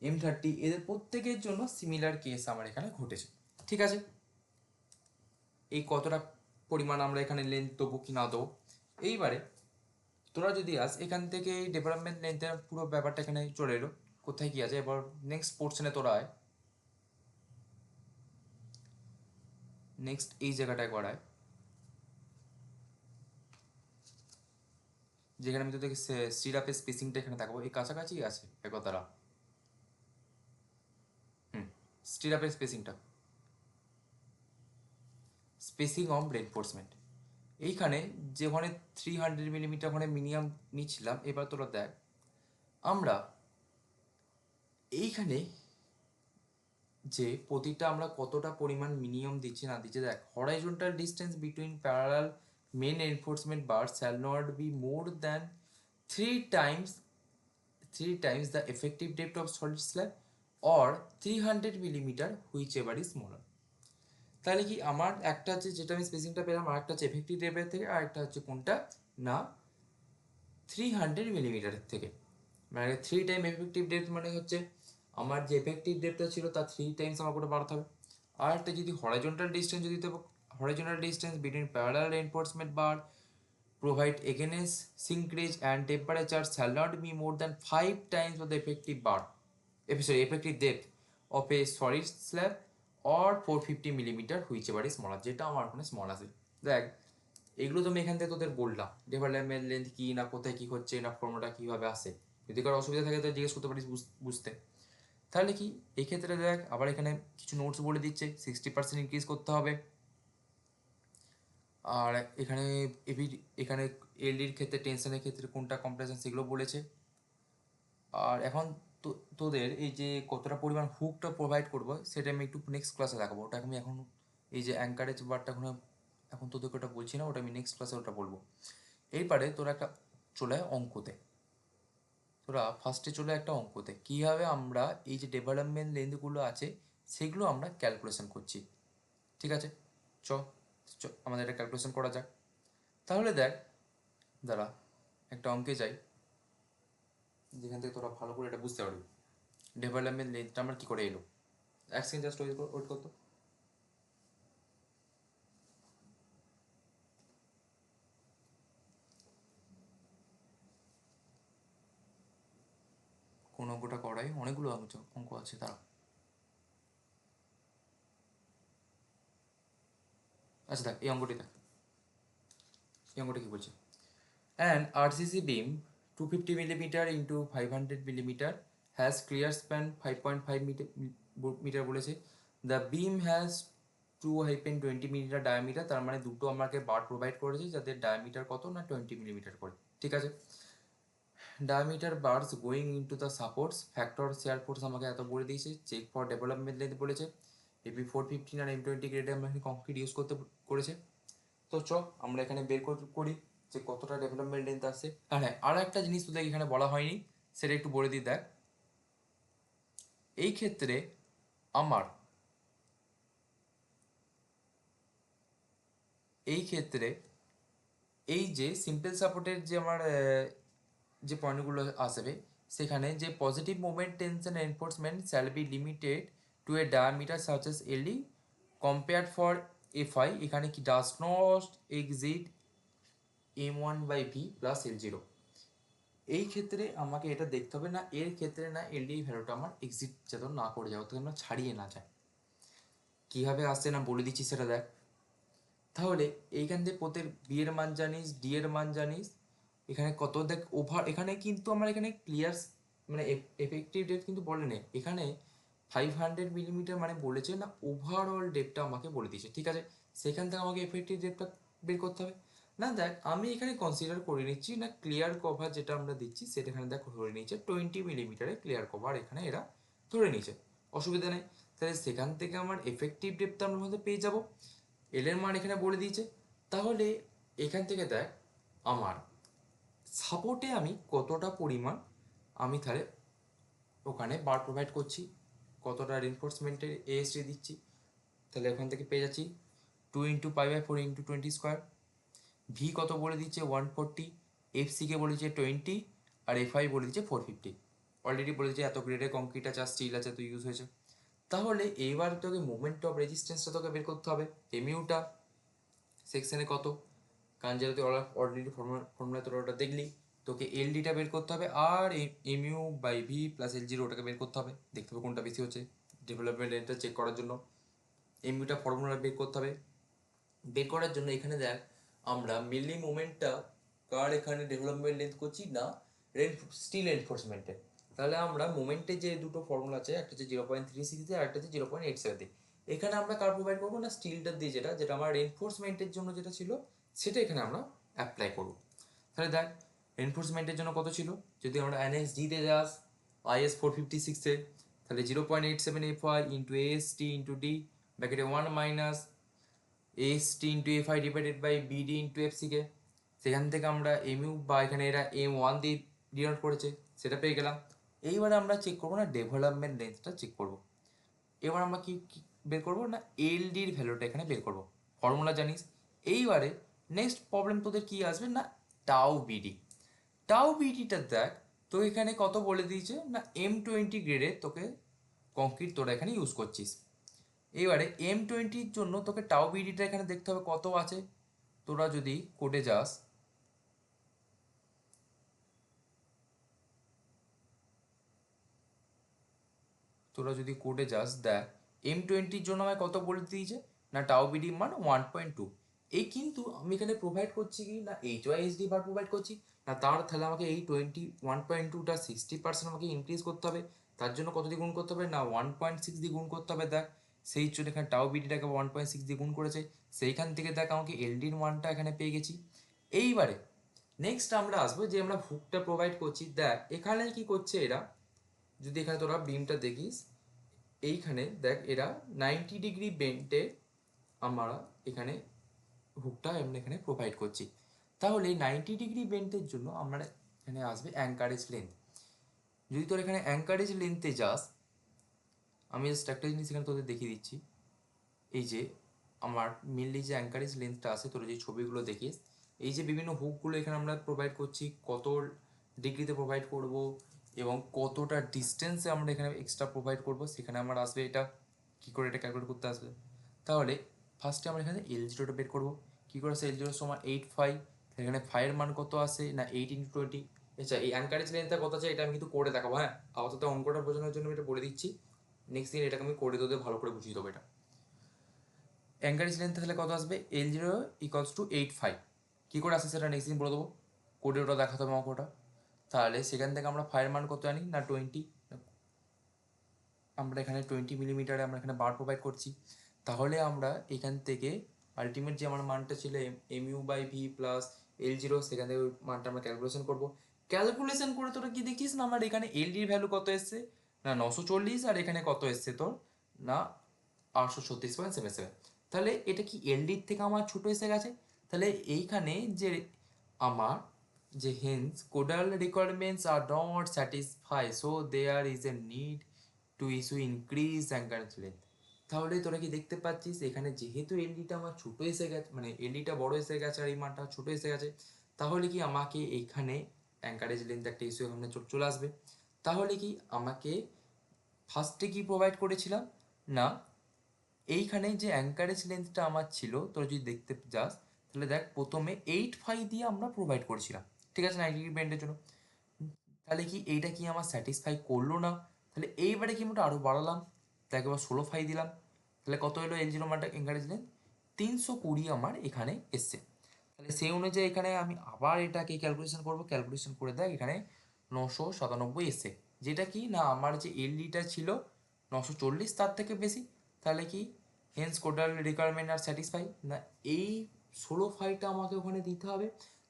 M30 এদের প্রত্যেকের জন্য সিমিলার কেস আমার এখানে ঘটেছে। ঠিক আছে, এই কতটা পরিমাণ আমরা এখানে লেন্থ দেবো কি না দেবো। এইবারে তোরা যদি আস এখান থেকে ডেভেলপমেন্ট লেন্থের পুরো ব্যাপারটা এখানে চলে এলো, কোথায় কি আছে এবার নেক্সট পোর্শনে তোরা আয়। নেক্সট এই জায়গাটায় করায় যেখানে আমি তোদেরকে সিরাপের স্পেসিংটা এখানে দেখাবো, এই কাছাকাছি আছে একবার দ্বারা। স্টিরাপের স্পেসিংটা, স্পেসিং অফ রেনফোর্সমেন্ট এইখানে যে ওখানে 300 মিলিমিটার ওখানে মিনিমাম নিচ্ছিলাম, এবার তোরা দেখ আমরা এইখানে যে প্রতিটা আমরা কতটা পরিমাণ মিনিমাম দিচ্ছি না দিচ্ছি। দেখ horizontal distance between parallel main enforcement bar shall not be more than three times the effective depth of solid slab or 300 millimetre whichever is smaller. তাহলে কি আমার একটা হচ্ছে যেটা আমি স্পেসিংটা পেলাম, আর একটা হচ্ছে এফেক্টিভ ডেপথের থেকে, আর একটা হচ্ছে কোনটা না 300 মিলিমিটারের থেকে। মানে 3 টাইম এফেক্টিভ ডেপথ মানে হচ্ছে আমার যে এফেক্টিভ ডেপথটা ছিল তার 3 টাইমস আমার করে বাড়াতে হবে। আর একটা যদি হরাইজন্টাল ডিস্টেন্স যদি দেবো, horizontal distance between parallel reinforcement bar provide against sinkage and temperature shall not be more than 5 times of the effective bar, effective depth of a solid slab or 450 millimetre whichever is smaller, যেটা আমার ওখানে small আছে। দেখ এগুলো তো আমি এখান থেকে তোদের বললাম ডেভেলপমেন্ট লেন্থ কি না কোথায় কি হচ্ছে না ফর্মুলা কীভাবে আসে, যদি কারো অসুবিধা থাকে তো জিজ্ঞেস করতে পারিস বুঝতে। তাহলে কি এই ক্ষেত্রে দেখ আবার এখানে কিছু নোটস বলে দিচ্ছে 60% ইনক্রিজ করতে হবে। আর এখানে এখানে এলডির ক্ষেত্রে টেনশনের ক্ষেত্রে কোনটা কম্প্রেশন সেগুলো বলেছে। আর এখন তো তোদের এই যে কতটা পরিমাণ হুকটা প্রোভাইড করবো সেটা আমি একটু নেক্সট ক্লাসে দেখাবো। ওটা আমি এখন এই যে অ্যাঙ্কারেজ বারটা এখন তোদেরকে ওটা বলছি না, ওটা আমি নেক্সট ক্লাসে ওটা বলবো। এইবারে তোরা একটা চলে আয় অঙ্কতে, তোরা ফার্স্টে চলে একটা অঙ্কতে কীভাবে আমরা এই যে ডেভেলপমেন্ট লেন্থগুলো আছে সেগুলো আমরা ক্যালকুলেশন করছি। ঠিক আছে, চ আমাদের এটা ক্যালকুলেশন করা যাক। তাহলে দেখ দাঁড়া একটা অঙ্কে যাই যেখান থেকে তোরা ভালো করে এটা বুঝতে পারবি ডেভেলপমেন্ট লেন্থটা আমার কী করে এলো। এক সেকেন্ড জাস্ট ওয়েট করতো। করাই, অনেকগুলো অঙ্ক আছে তারা। আচ্ছা দেখ এই অঙ্কটি, দেখ এই অঙ্কটি কী বলছে। An RCC beam 250 millimeter into 500 millimeter has clear span 5.5 meter বলেছে। The beam has 2-20 millimeter diameter, তার মানে দুটো আমাকে বার প্রোভাইড করেছে যাদের ডায়ামিটার কত না 20 মিলিমিটার করে, ঠিক আছে। Diameter bars going into the supports, factor shear force আমাকে এত বলে দিয়েছে। চেক ফর ডেভেলপমেন্ট লেন্থ বলেছে। এপি 415 আর M20 গ্রেডে আমরা এখানে কংক্রিট ইউজ করতে করেছে। তো চ আমরা এখানে বের করি যে কতটা ডেভেলপমেন্ট লেন্থ আসছে। আর হ্যাঁ, আর একটা জিনিস তোদের এখানে বলা হয়নি, সেটা একটু বলে দিই। দেখ এই ক্ষেত্রে আমার এই যে সিম্পল সাপোর্টের যে আমার যে পয়েন্টগুলো আসবে, সেখানে যে positive moment tension enforcement shall be limited to a diameter such as L D compared for F I, এখানে কি does not exceed M1/V plus L0। এই ক্ষেত্রে আমাকে এটা দেখতে হবে না, এর ক্ষেত্রে না এলডি ভ্যালুটা আমার এক্সিট যাতে না করে যায়, অর্থাৎ আমরা ছাড়িয়ে না যায়। কীভাবে আসছে না বলে দিচ্ছি সেটা দেখ। তাহলে এইখান থেকে প্রত্যেক বি এর মান জানিস, ডি এর মান জানিস, এখানে কত দেখ ওভার, এখানে কিন্তু আমার এখানে ক্লিয়ার মানে এফেক্টিভ ডেপথ কিন্তু বলে নেই, এখানে 500 মিলিমিটার মানে বলেছে না ওভারঅল ডেপথটা আমাকে বলে দিয়েছে, ঠিক আছে। সেখান থেকে আমাকে এফেক্টিভ ডেপথটা বের করতে হবে। না দেখ আমি এখানে কনসিডার করে নিচ্ছি না ক্লিয়ার কভার যেটা আমরা দিচ্ছি সেটা এখানে দেখ ধরে নিচ্ছে 20 মিলিমিটারের ক্লিয়ার কভার, এখানে এরা ধরে নিচ্ছে, অসুবিধা নেই। তাহলে সেখান থেকে আমার এফেক্টিভ ডেপথটা আমরা মধ্যে পেয়ে যাবো, এল এর মান এখানে বলে দিয়েছে। তাহলে এখান থেকে দেখ আমার সাপোর্টে আমি কতটা পরিমাণ আমি তাহলে ওখানে বার প্রোভাইড করছি, কতটা রিনফোর্সমেন্টের এএসডি দিচ্ছি, তাহলে ওখান থেকে পেয়ে যাচ্ছি 2 × π/4 × 20²। ভি কত বলে দিচ্ছে 140, এফসিকে বলে দিচ্ছে 20, আর এফআই বলে দিচ্ছে 450। অলরেডি বলে দিচ্ছে এত গ্রেডের কংক্রিট আছে আর স্টিল আছে তো ইউজ হয়েছে। তাহলে এইবার তোকে মোমেন্ট অফ রেজিস্ট্যান্সটা তোকে বের করতে হবে, এমইউটা সেকশনে কত, কারণ যেটা তুই অলরেডি ফর্মুলা তোর ওটা দেখলি, তোকে এলডিটা বের করতে হবে আর MU/V প্লাস L0 ওটাকে বের করতে হবে, দেখতে হবে কোনটা বেশি হচ্ছে ডেভেলপমেন্ট রেটটা চেক করার জন্য। এমইউটা ফর্মুলা বের করতে হবে, বের করার জন্য এখানে দেখ আমরা মেনলি মোমেন্টটা কার এখানে ডেভেলপমেন্ট লেন্থ করছি না স্টিল এনফোর্সমেন্টের। তাহলে আমরা মোমেন্টের যে দুটো ফর্মুলা আছে, একটা হচ্ছে 0.36 দিয়ে আর একটা হচ্ছে 0.87 দিয়ে, এখানে আমরা কার প্রোভাইড করবো না স্টিলটা দিয়ে, যেটা যেটা আমার এনফোর্সমেন্টের জন্য যেটা ছিল সেটা এখানে আমরা অ্যাপ্লাই করবো। তাহলে দেখ এনফোর্সমেন্টের জন্য কত ছিল, যদি আমরা NSD-তে যাস IS 456-এ, তাহলে 0.87 FY into AST into D ব্র্যাকেটে 1 minus AST into FI divided by BD into FCকে, সেখান থেকে আমরা MU বা এখানে এরা M1 দিয়ে ডিনোট করেছে সেটা পেয়ে গেলাম। এইবারে আমরা চেক করবো না ডেভেলপমেন্ট লেন্থটা চেক করবো। এবার আমরা কি বের করবো না এলডির ভ্যালুটা এখানে বের করবো, ফর্মুলা জানিস। এইবারে নেক্সট প্রবলেম তোদের কি আসবে না টাউ বিডি। টাউ বিডিটা দেখ তো এখানে কত বলে দিয়েছে না M20 গ্রেডে তোকে কংক্রিট তোরা এখানে ইউজ করছিস। এবারে M20-র জন্য তোকে টাউ বিডিটা এখানে দেখতে হবে কত আছে। তোরা যদি কোডে যাস, দেখ M20-র জন্য আমায় কত বলে দিয়েছে না টাউ বিডি মান 1.2। এই কিন্তু আমি এখানে প্রোভাইড করছি কি না HYSD বার প্রোভাইড করছি না, তাহলে আমাকে এই 1.2টা 60% আমাকে ইনক্রিজ করতে হবে। তার জন্য কত দিয়ে গুণ করতে হবে না 1.6 দিয়ে গুণ করতে হবে। দেখ সেই জন্য এখানে টাউ বিডিটাকে 1.6 দিয়ে গুণ করেছে, সেইখান থেকে দেখ আমাকে এলডির মানটা এখানে পেয়ে গেছি। এইবারে নেক্সট আমরা আসবো যে আমরা হুকটা প্রোভাইড করছি। দেখ এখানে কি করছে এরা, যদি এখানে তোরা বিমটা দেখিস এইখানে দেখ এরা 90 ডিগ্রি বেন্টে আমরা এখানে হুকটা আমরা এখানে প্রোভাইড করছি। তাহলে 90 ডিগ্রি বেন্টের জন্য আমরা এখানে আসবে অ্যাঙ্কারেজ লেন্থ। যদি তোর এখানে অ্যাঙ্কারেজ লেন্থে যাস, আমি জাস্ট একটা জিনিস এখানে তোদের দেখিয়ে দিচ্ছি। এই যে আমার মেনলি যে অ্যাঙ্কারেজ লেন্থটা আছে তোর যে ছবিগুলো দেখিস, এই যে বিভিন্ন হুকগুলো এখানে আমরা প্রোভাইড করছি, কত ডিগ্রিতে প্রোভাইড করব এবং কতটা ডিস্টেন্সে আমরা এখানে এক্সট্রা প্রোভাইড করব, সেখানে আমার আসবে এটা কী করে এটা ক্যালকুলেট করতে আসবে। তাহলে ফার্স্টে আমরা এখানে L0টা বের করবো। কী করে আসে L0 সমান 8 5, এখানে 5 এর মান কত আসে না 8 × 20, আচ্ছা, এই অ্যাঙ্কারেজ লেন্থটা কত আছে এটা আমি কিন্তু করে দেখাবো, হ্যাঁ। আপাতত অঙ্কটা বোঝানোর জন্য আমি এটা বলে দিচ্ছি, নেক্সট দিন এটাকে আমি করে তোদের ভালো করে বুঝিয়ে দেবো। এটা অ্যাঙ্কারেজ লেন্থ তাহলে কত আসবে, L0 ইকুয়ালস টু 8.5। কী করে আসে সেটা নেক্সট দিন বলে দেবো, কোডে ওটা দেখাতে হবে আমাকে ওটা। তাহলে সেখান থেকে আমরা ফায়ার মান কত জানি না 20, আমরা এখানে 20 মিলিমিটারে আমরা এখানে বার প্রোভাইড করছি। তাহলে আমরা এখান থেকে আলটিমেট যে আমার মানটা ছিল mu/v প্লাস L0, সেখান থেকে ওই মানটা আমরা ক্যালকুলেশন করবো। ক্যালকুলেশন করে তোরা কি দেখছিস না, আমার এখানে এলডির ভ্যালু কত এসছে না 940, আর এখানে কত এসছে তোর না 836.77। তাহলে এটা কি এলডির থেকে আমার ছোট এসে গেছে। তাহলে এইখানে যে আমার যে hence codal requirements are not satisfy, so there is a need to issue increase anchorage length. তাহলে তোরা কি দেখতে পাচ্ছিস এখানে যেহেতু এলডিটা আমার ছোটো এসে গেছে, মানে এলডিটা বড় এসে গেছে আর এই মানটা ছোটো এসে গেছে, তাহলে কি আমাকে এইখানে অ্যাঙ্কারেজ লেন্থ একটা ইস্যু এখানে চলে আসবে। তাহলে কি আমাকে ফার্স্টে কি প্রোভাইড করেছিলাম না, এইখানে যে অ্যাঙ্কারেজ লেন্থটা আমার ছিল তোরা যদি দেখতে যাস, তাহলে দেখ প্রথমে 8.5 দিয়ে আমরা প্রোভাইড করেছিলাম, ঠিক আছে, 90 ব্যান্ডের জন্য। তাহলে কি এইটা কি আমার স্যাটিসফাই করলো না, তাহলে এইবারে কি আমরা আরও বাড়ালাম, তাকে এবার 16.5 দিলাম, তাহলে কত এলো L0 মানটা এনকারেজ লেন্থ 320 আমার এখানে এসছে। তাহলে সেই অনুযায়ী এখানে আমি আবার এটাকে ক্যালকুলেশন করব, ক্যালকুলেশন করে দেখ এখানে 997 এসছে, যেটা কি না আমার যে এলডিটা ছিল 940 তার থেকে বেশি। তাহলে কি হেন্স কোডাল রিকোয়ারমেন্ট আর স্যাটিসফাই না, এই 16.5টা আমাকে ওখানে দিতে হবে।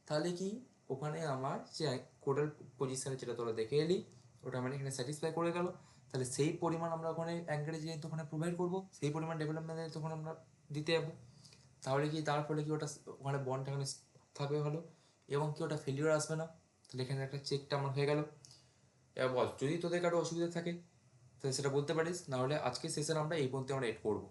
তাহলে কি ওখানে আমার যে কোডাল পজিশনে যেটা তোরা দেখে এলি ওটা মানে এখানে স্যাটিসফাই করে গেল। তাহলে সেই পরিমাণ আমরা ওখানে অ্যাঙ্কারেজ রেঞ্জ ওখানে প্রোভাইড করবো, সেই পরিমাণ ডেভেলপমেন্ট তখন আমরা দিতে যাবো। তাহলে কি তার ফলে কি ওটা ওখানে বন্ডটা এখানে থাকবে ভালো, এবং কি ওটা ফেলিওর আসবে না। তাহলে এখানে একটা চেকটা আমার হয়ে গেল। এবার বল যদি তোদের কারো অসুবিধা থাকে তাহলে সেটা বলতে পারিস, নাহলে আজকের সেশন আমরা এই পর্যন্ত আমরা এড করবো।